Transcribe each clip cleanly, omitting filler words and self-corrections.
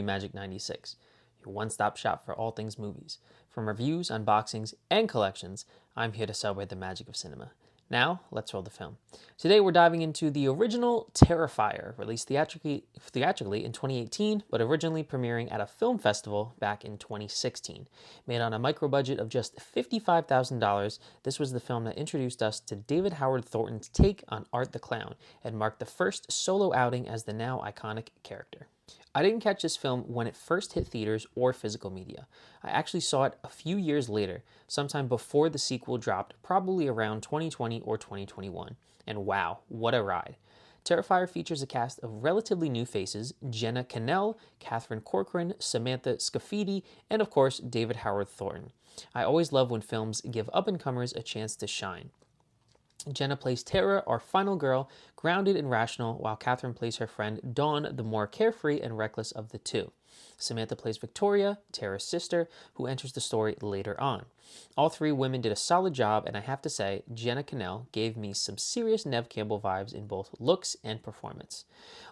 Magic 96, your one-stop shop for all things movies. From reviews, unboxings, and collections, I'm here to celebrate the magic of cinema. Now, let's roll the film. Today we're diving into the original Terrifier, released theatrically in 2018, but originally premiering at a film festival back in 2016. Made on a micro budget of just $55,000, this was the film that introduced us to David Howard Thornton's take on Art the Clown, and marked the first solo outing as the now iconic character. I didn't catch this film when it first hit theaters or physical media. I actually saw it a few years later, sometime before the sequel dropped, probably around 2020 or 2021. And wow, what a ride. Terrifier features a cast of relatively new faces: Jenna Cannell, Catherine Corcoran, Samantha Scafidi, and of course, David Howard Thornton. I always love when films give up-and-comers a chance to shine. Jenna plays Tara, our final girl, grounded and rational, while Catherine plays her friend Dawn, the more carefree and reckless of the two. Samantha plays Victoria, Tara's sister, who enters the story later on. All three women did a solid job, and I have to say, Jenna Cannell gave me some serious Neve Campbell vibes in both looks and performance.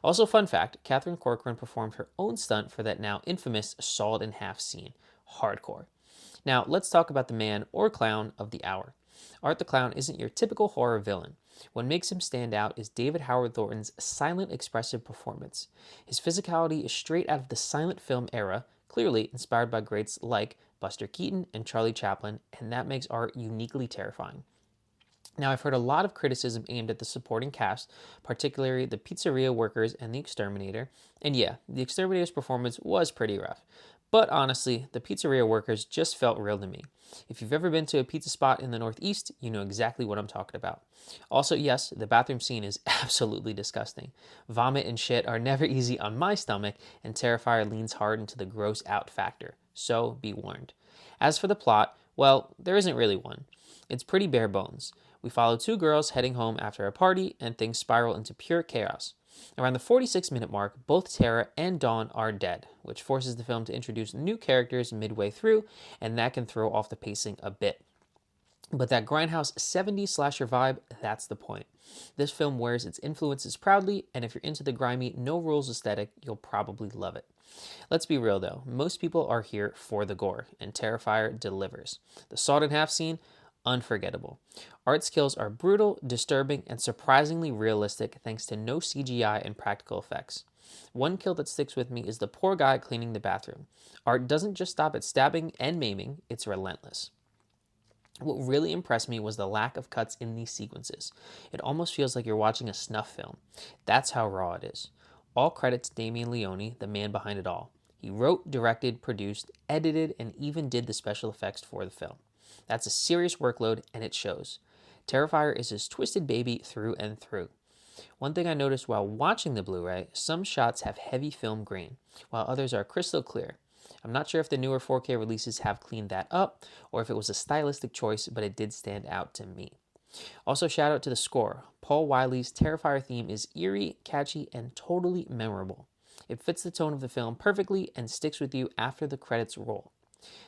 Also, fun fact, Catherine Corcoran performed her own stunt for that now infamous sawed in half scene. Hardcore. Now, let's talk about the man or clown of the hour. Art the Clown isn't your typical horror villain. What makes him stand out is David Howard Thornton's silent, expressive performance. His physicality is straight out of the silent film era, clearly inspired by greats like Buster Keaton and Charlie Chaplin, and that makes Art uniquely terrifying. Now, I've heard a lot of criticism aimed at the supporting cast, particularly the pizzeria workers and the exterminator, and yeah, the exterminator's performance was pretty rough. But honestly, the pizzeria workers just felt real to me. If you've ever been to a pizza spot in the Northeast, you know exactly what I'm talking about. Also, yes, the bathroom scene is absolutely disgusting. Vomit and shit are never easy on my stomach, and Terrifier leans hard into the gross out factor. So be warned. As for the plot, well, there isn't really one. It's pretty bare bones. We follow two girls heading home after a party, and things spiral into pure chaos. Around the 46-minute mark, both Tara and Dawn are dead, which forces the film to introduce new characters midway through, and that can throw off the pacing a bit. But that grindhouse 70s slasher vibe, that's the point. This film wears its influences proudly, and if you're into the grimy, no-rules aesthetic, you'll probably love it. Let's be real though, most people are here for the gore, and Terrifier delivers. The sawed-in-half scene, unforgettable. Art's kills are brutal, disturbing, and surprisingly realistic thanks to no CGI and practical effects. One kill that sticks with me is the poor guy cleaning the bathroom. Art doesn't just stop at stabbing and maiming, it's relentless. What really impressed me was the lack of cuts in these sequences. It almost feels like you're watching a snuff film. That's how raw it is. All credits Damien Leone, the man behind it all. He wrote, directed, produced, edited, and even did the special effects for the film. That's a serious workload, and it shows. Terrifier is his twisted baby through and through. One thing I noticed while watching the Blu-ray, some shots have heavy film grain, while others are crystal clear. I'm not sure if the newer 4K releases have cleaned that up, or if it was a stylistic choice, but it did stand out to me. Also, shout out to the score. Paul Wiley's Terrifier theme is eerie, catchy, and totally memorable. It fits the tone of the film perfectly and sticks with you after the credits roll.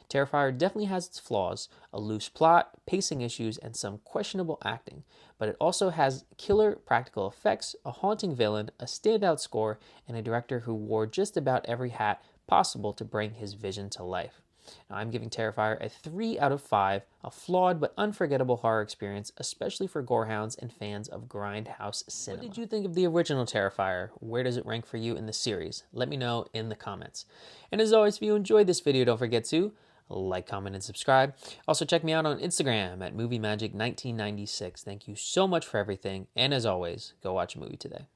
Terrifier definitely has its flaws, a loose plot, pacing issues, and some questionable acting, but it also has killer practical effects, a haunting villain, a standout score, and a director who wore just about every hat possible to bring his vision to life. Now, I'm giving Terrifier a 3 out of 5, a flawed but unforgettable horror experience, especially for gorehounds and fans of grindhouse cinema. What did you think of the original Terrifier? Where does it rank for you in the series? Let me know in the comments. And as always, if you enjoyed this video, don't forget to like, comment, and subscribe. Also, check me out on Instagram at MovieMagic1996. Thank you so much for everything, and as always, go watch a movie today.